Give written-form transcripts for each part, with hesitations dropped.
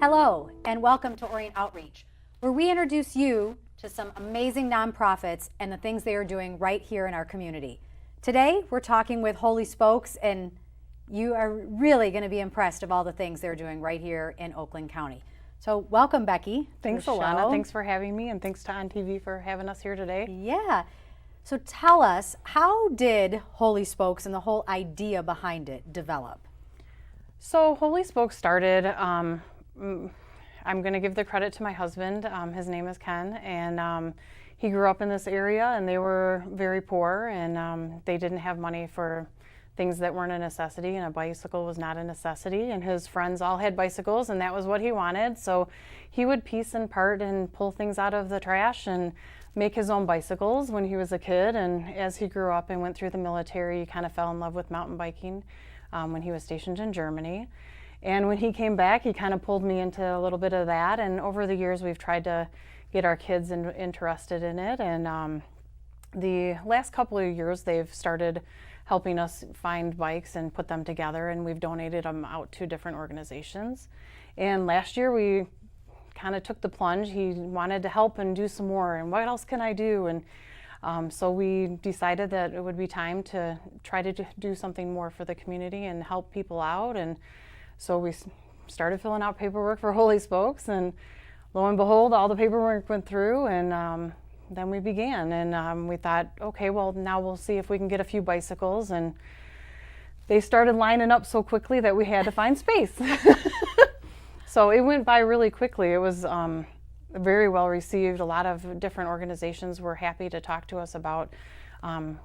Hello, and welcome to Orion Outreach, where we introduce you to some amazing nonprofits and the things they are doing right here in our community. Today, we're talking with Holy Spekes, and you are really going to be impressed of all the things they're doing right here in Oakland County. So welcome, Becky. Thanks, Alana. Thanks for having me, and thanks to ONTV for having us here today. Yeah. So tell us, how did Holy Spekes and the whole idea behind it develop? So Holy Spekes started, I'm going to give the credit to my husband. His name is Ken, and he grew up in this area, and they were very poor, and they didn't have money for things that weren't a necessity, and a bicycle was not a necessity, and his friends all had bicycles, and that was what he wanted. So he would piece and part and pull things out of the trash and make his own bicycles when he was a kid. And as he grew up and went through the military, he kind of fell in love with mountain biking when he was stationed in Germany. And when he came back, he kind of pulled me into a little bit of that. And over the years, we've tried to get our kids interested in it. And the last couple of years, they've started helping us find bikes and put them together. And we've donated them out to different organizations. And last year, we kind of took the plunge. He wanted to help and do some more. And what else can I do? And so we decided that it would be time to try to do something more for the community and help people out. And so we started filling out paperwork for Holy Spekes, and lo and behold, all the paperwork went through, and then we began. And we thought, okay, well, now we'll see if we can get a few bicycles. And they started lining up so quickly that we had to find space. So it went by really quickly. It was very well received. A lot of different organizations were happy to talk to us about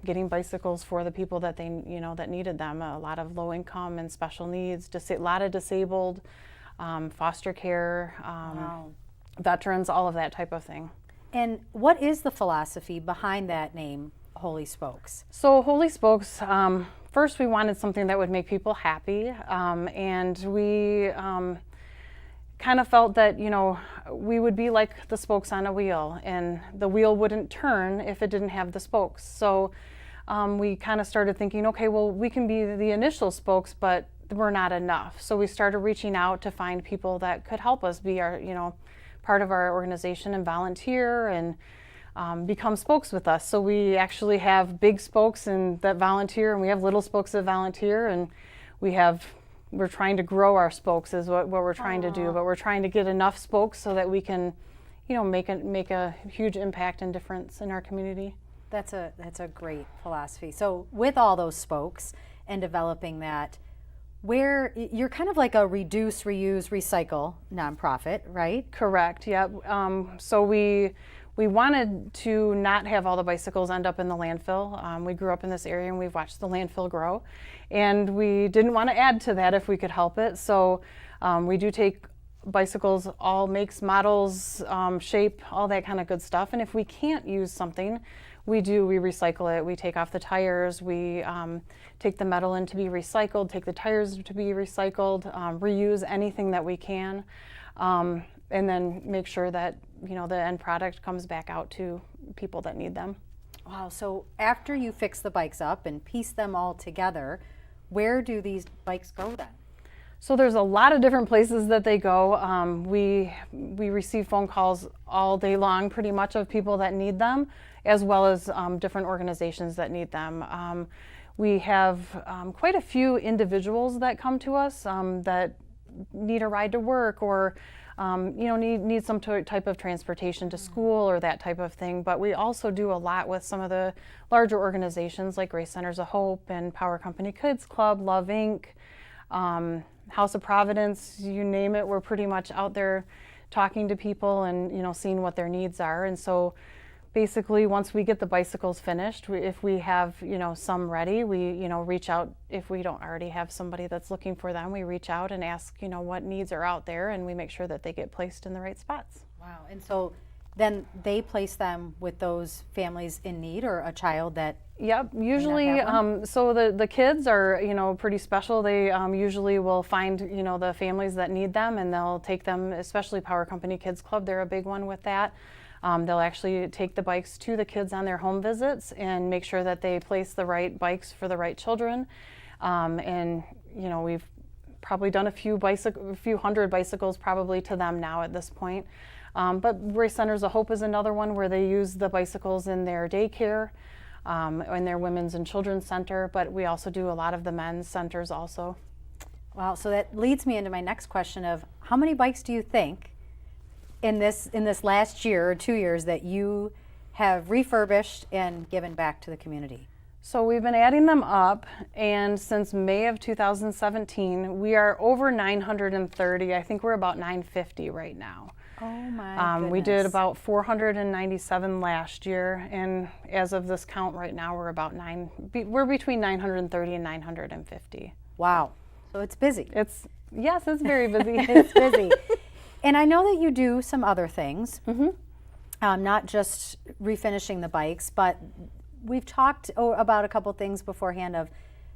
getting bicycles for the people that that needed them. A lot of low income and special needs, a lot of disabled, foster care, Wow. veterans, all of that type of thing. And what is the philosophy behind that name, Holy Spekes? So Holy Spekes, first we wanted something that would make people happy, and we kind of felt that we would be like the spokes on a wheel, and the wheel wouldn't turn if it didn't have the spokes. So we kind of started thinking, okay, well, we can be the initial spokes, but we're not enough. So we started reaching out to find people that could help us be our part of our organization and volunteer and become spokes with us. So we actually have big spokes that volunteer, and we have little spokes that volunteer, and we're trying to grow our spokes is what we're trying to do, but we're trying to get enough spokes so that we can, make a huge impact and difference in our community. That's a great philosophy. So with all those spokes and developing that, where you're kind of like a reduce, reuse, recycle nonprofit, right? Correct. Yeah. So we wanted to not have all the bicycles end up in the landfill. We grew up in this area and we've watched the landfill grow, and we didn't want to add to that if we could help it. So we do take bicycles, all makes, models, shape, all that kind of good stuff. And if we can't use something, we recycle it. We take off the tires, we take the metal in to be recycled, take the tires to be recycled, reuse anything that we can, and then make sure that the end product comes back out to people that need them. Wow, so after you fix the bikes up and piece them all together, where do these bikes go then? So there's a lot of different places that they go. We receive phone calls all day long pretty much of people that need them, as well as different organizations that need them. We have quite a few individuals that come to us that need a ride to work, or need some type of transportation to school or that type of thing. But we also do a lot with some of the larger organizations like Grace Centers of Hope and Power Company Kids Club, Love Inc., House of Providence, you name it. We're pretty much out there talking to people and seeing what their needs are. And so basically, once we get the bicycles finished, if we have some ready, we reach out. If we don't already have somebody that's looking for them, we reach out and ask what needs are out there, and we make sure that they get placed in the right spots. Wow, and so then they place them with those families in need, or a child that. Yep, usually, so the kids are, pretty special. They usually will find, the families that need them, and they'll take them, especially Power Company Kids Club, they're a big one with that. They'll actually take the bikes to the kids on their home visits and make sure that they place the right bikes for the right children. And, we've probably done a few hundred bicycles probably to them now at this point. But Race Centers of Hope is another one where they use the bicycles in their daycare, in their women's and children's center, but we also do a lot of the men's centers also. Wow, so that leads me into my next question of how many bikes do you think in this last year or 2 years that you have refurbished and given back to the community? So we've been adding them up, and since May of 2017, we are over 930. I think we're about 950 right now. Oh my goodness. We did about 497 last year, and as of this count right now, we're between 930 and 950. Wow, so it's busy. Yes, it's very busy. It's busy. And I know that you do some other things, not just refinishing the bikes, but we've talked about a couple things beforehand of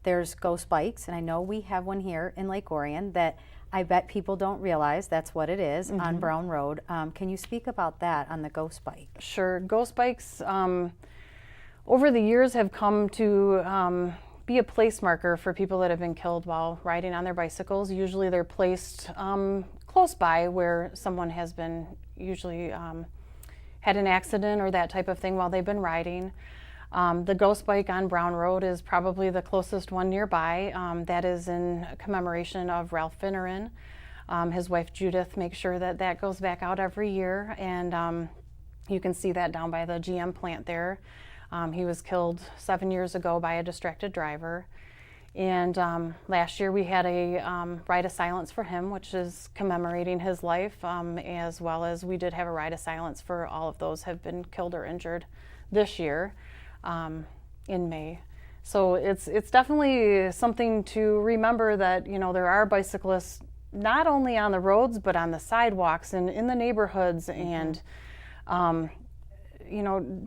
there's ghost bikes, and I know we have one here in Lake Orion that I bet people don't realize that's what it is on Brown Road. Can you speak about that on the ghost bike? Sure. Ghost bikes over the years have come to be a place marker for people that have been killed while riding on their bicycles. Usually they're placed close by where someone has been usually had an accident or that type of thing while they've been riding. The ghost bike on Brown Road is probably the closest one nearby. That is in commemoration of Ralph Finneran. His wife Judith makes sure that goes back out every year, and you can see that down by the GM plant there. He was killed 7 years ago by a distracted driver. And last year we had a ride of silence for him, which is commemorating his life, as well as we did have a ride of silence for all of those who have been killed or injured this year. In May. So it's definitely something to remember that, there are bicyclists not only on the roads, but on the sidewalks and in the neighborhoods, and,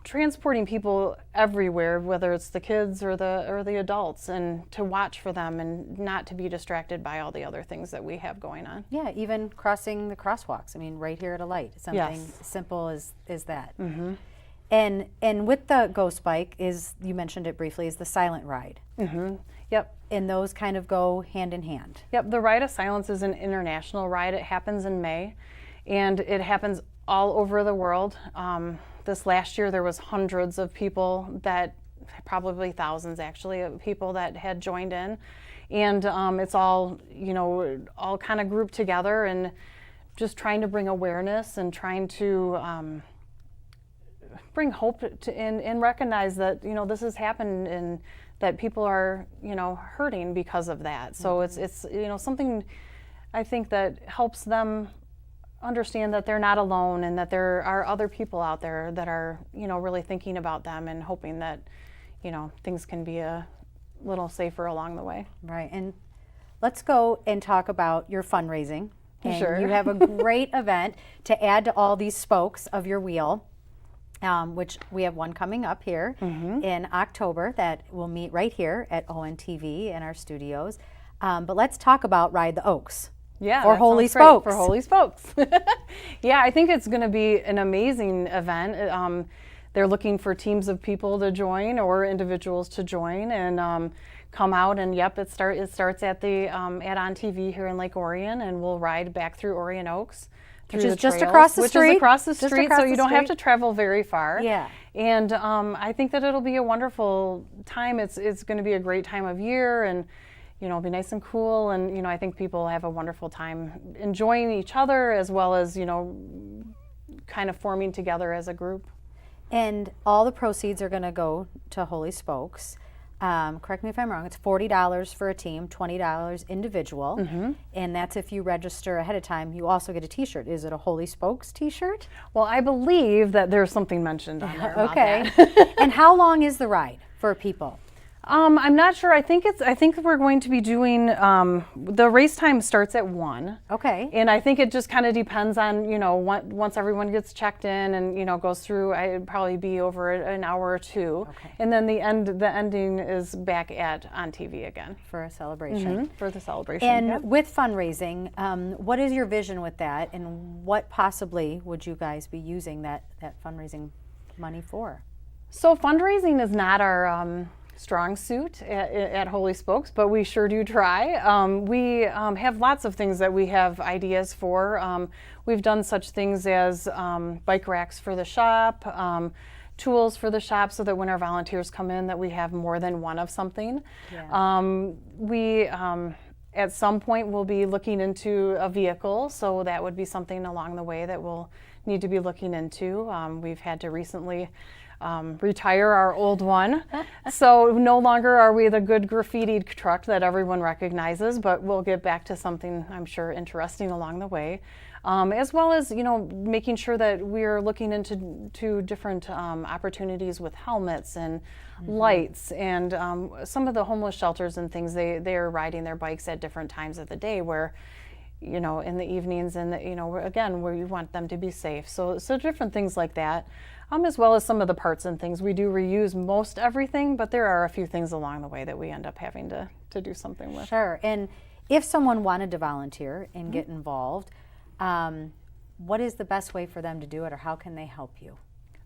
transporting people everywhere, whether it's the kids or the adults, and to watch for them and not to be distracted by all the other things that we have going on. Yeah, even crossing the crosswalks. I mean, right here at a light. Something simple as that. And with the ghost bike you mentioned it briefly, is the silent ride. Yep. And those kind of go hand in hand. Yep, the Ride of Silence is an international ride. It happens in May, and it happens all over the world. This last year there was hundreds of people probably thousands actually, of people that had joined in. And it's all, all kind of grouped together and just trying to bring awareness and trying to bring hope and recognize that this has happened and that people are hurting because of that. So it's something I think that helps them understand that they're not alone and that there are other people out there that are really thinking about them and hoping that things can be a little safer along the way. Right. And let's go and talk about your fundraising. And sure. You have a great event to add to all these spokes of your wheel. Which we have one coming up here in October that will meet right here at ONTV in our studios. But let's talk about Ride the Oaks. Yeah, for Holy Spokes. For Holy Spokes. Yeah, I think it's going to be an amazing event. They're looking for teams of people to join or individuals to join and come out. And it starts at the at ONTV here in Lake Orion, and we'll ride back through Orion Oaks. Which is just across the street. Which is across the street, so you don't have to travel very far. Yeah. And I think that it'll be a wonderful time. It's going to be a great time of year, and it'll be nice and cool. And I think people have a wonderful time enjoying each other as well as kind of forming together as a group. And all the proceeds are going to go to Holy Spokes. Correct me if I'm wrong, it's $40 for a team, $20 individual, and that's if you register ahead of time. You also get a t-shirt. Is it a Holy Spokes t-shirt? Well, I believe that there's something mentioned on there about okay. that. And how long is the ride for people? I'm not sure. I think we're going to be doing the race time starts at 1. Okay. And I think it just kind of depends on once everyone gets checked in and goes through. It'd probably be over an hour or two. Okay. And then the ending is back on TV again For a celebration. For the celebration. And with fundraising, what is your vision with that, and what possibly would you guys be using that fundraising money for? So fundraising is not our strong suit at Holy Spokes, but we sure do try. We have lots of things that we have ideas for. We've done such things as bike racks for the shop, tools for the shop, so that when our volunteers come in that we have more than one of something. Yeah. At some point we'll be looking into a vehicle, so that would be something along the way that we'll need to be looking into. We've had to recently retire our old one, so no longer are we the good graffitied truck that everyone recognizes, but we'll get back to something I'm sure interesting along the way. As well as, you know, making sure that we're looking into different opportunities with helmets and lights, and some of the homeless shelters and things, they're riding their bikes at different times of the day, where, you know, in the evenings, and you know, again, where you want them to be safe. So different things like that, as well as some of the parts and things. We do reuse most everything, but there are a few things along the way that we end up having to do something with. Sure. And if someone wanted to volunteer and get involved, what is the best way for them to do it, or how can they help you?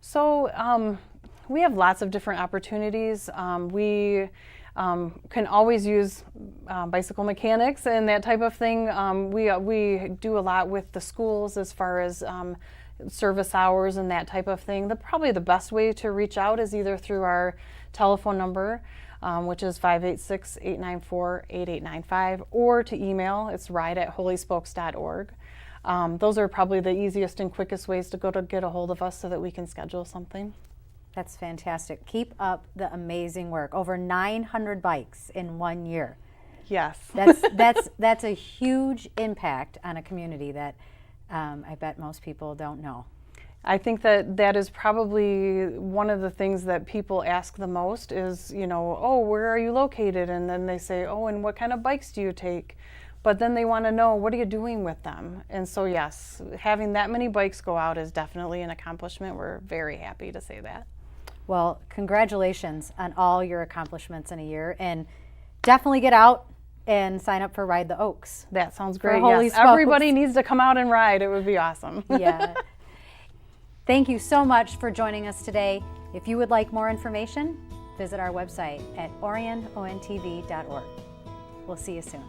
So we have lots of different opportunities. We can always use bicycle mechanics and that type of thing. We do a lot with the schools as far as service hours and that type of thing. Probably the best way to reach out is either through our telephone number, which is 586-894-8895, or to email. It's ride@holyspokes.org. Those are probably the easiest and quickest ways to get a hold of us so that we can schedule something. That's fantastic. Keep up the amazing work. Over 900 bikes in 1 year. Yes. That's a huge impact on a community that I bet most people don't know. I think that is probably one of the things that people ask the most is, you know, oh, where are you located? And then they say, oh, and what kind of bikes do you take? But then they want to know, what are you doing with them? And so yes, having that many bikes go out is definitely an accomplishment. We're very happy to say that. Well, congratulations on all your accomplishments in a year, and definitely get out and sign up for Ride the Oaks. That sounds great. Holy Yes, Spokes. everybody needs to come out and ride. It would be awesome. Yeah. Thank you so much for joining us today. If you would like more information, visit our website at OntV.org. We'll see you soon.